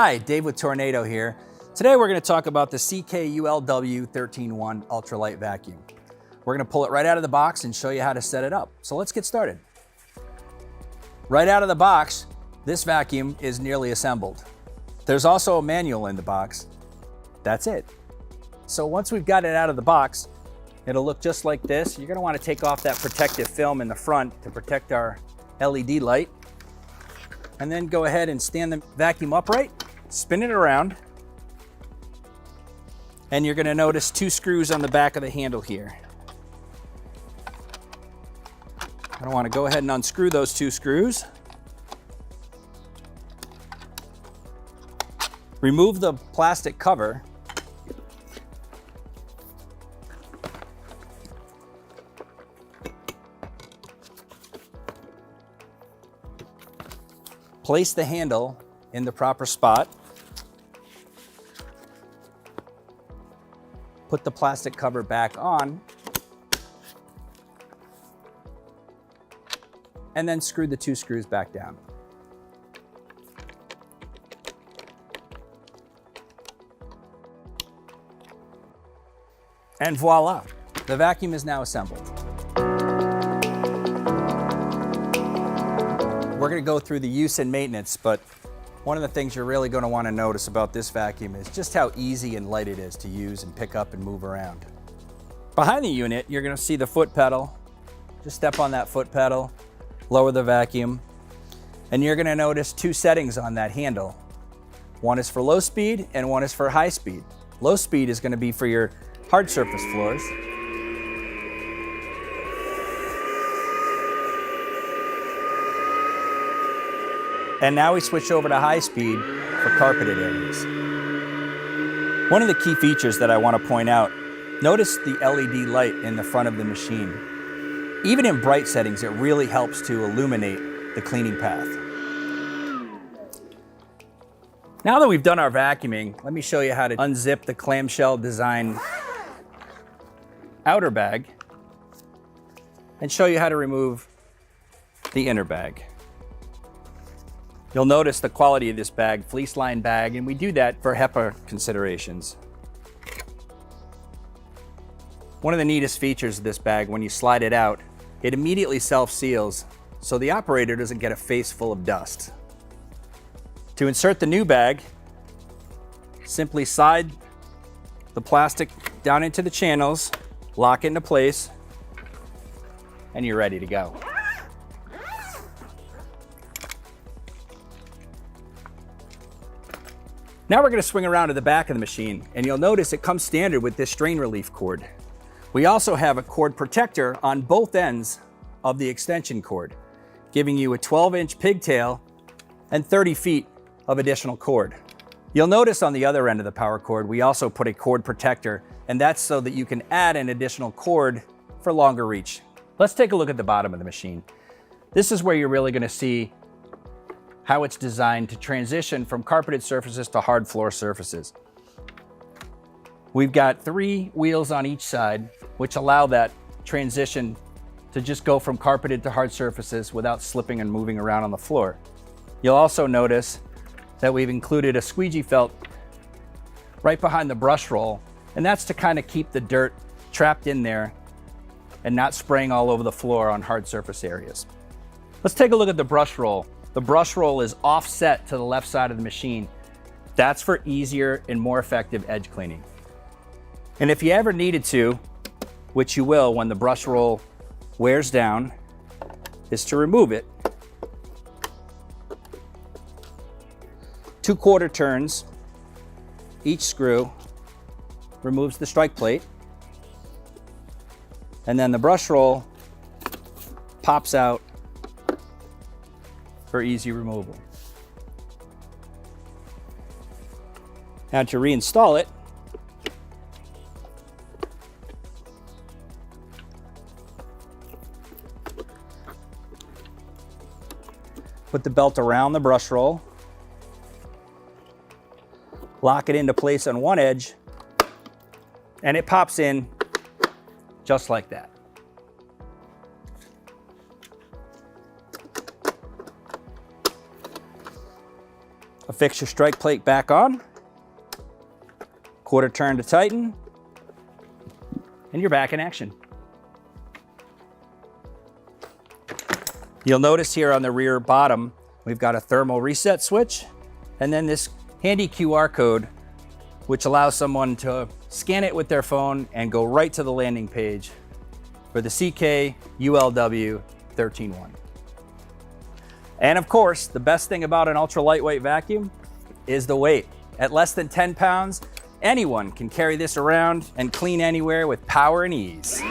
Hi, Dave with Tornado here. Today we're going to talk about the CK ULW 13.1 ultralight vacuum. We're going to pull it right out of the box and show you how to set it up. So let's get started. Right out of the box, this vacuum is nearly assembled. There's also a manual in the box. That's it. So once we've got it out of the box, it'll look just like this. You're going to want to take off that protective film in the front to protect our LED light. And then go ahead and stand the vacuum upright, spin it around, and you're going to notice two screws on the back of the handle here. I want to go ahead and unscrew those two screws. Remove the plastic cover. Place the handle in the proper spot. Put the plastic cover back on. And then screw the two screws back down. And voila, the vacuum is now assembled. We're going to go through the use and maintenance, but one of the things you're really going to want to notice about this vacuum is just how easy and light it is to use and pick up and move around. Behind the unit, you're going to see the foot pedal. Just step on that foot pedal, lower the vacuum, and you're going to notice two settings on that handle. One is for low speed and one is for high speed. Low speed is going to be for your hard surface floors. And now we switch over to high speed for carpeted areas. One of the key features that I want to point out, notice the LED light in the front of the machine. Even in bright settings, it really helps to illuminate the cleaning path. Now that we've done our vacuuming, let me show you how to unzip the clamshell design outer bag and show you how to remove the inner bag. You'll notice the quality of this bag, fleece lined bag, and we do that for HEPA considerations. One of the neatest features of this bag, when you slide it out, it immediately self-seals, so the operator doesn't get a face full of dust. To insert the new bag, simply slide the plastic down into the channels, lock it into place, and you're ready to go. Now we're going to swing around to the back of the machine, and you'll notice it comes standard with this strain relief cord. We also have a cord protector on both ends of the extension cord, giving you a 12-inch pigtail and 30 feet of additional cord. You'll notice on the other end of the power cord, we also put a cord protector, and that's so that you can add an additional cord for longer reach. Let's take a look at the bottom of the machine. This is where you're really going to see how it's designed to transition from carpeted surfaces to hard floor surfaces. We've got 3 wheels on each side, which allow that transition to just go from carpeted to hard surfaces without slipping and moving around on the floor. You'll also notice that we've included a squeegee felt right behind the brush roll, and that's to kind of keep the dirt trapped in there and not spraying all over the floor on hard surface areas. Let's take a look at the brush roll. The brush roll is offset to the left side of the machine. That's for easier and more effective edge cleaning. And if you ever needed to, which you will when the brush roll wears down, is to remove it. 2 quarter turns, each screw removes the strike plate, and then the brush roll pops out for easy removal. Now to reinstall it, put the belt around the brush roll, lock it into place on one edge, and it pops in just like that. A Affix your strike plate back on, quarter turn to tighten, and you're back in action. You'll notice here on the rear bottom, we've got a thermal reset switch, and then this handy QR code, which allows someone to scan it with their phone and go right to the landing page for the CK ULW 13.1. And of course, the best thing about an ultra lightweight vacuum is the weight. At less than 10 pounds, anyone can carry this around and clean anywhere with power and ease.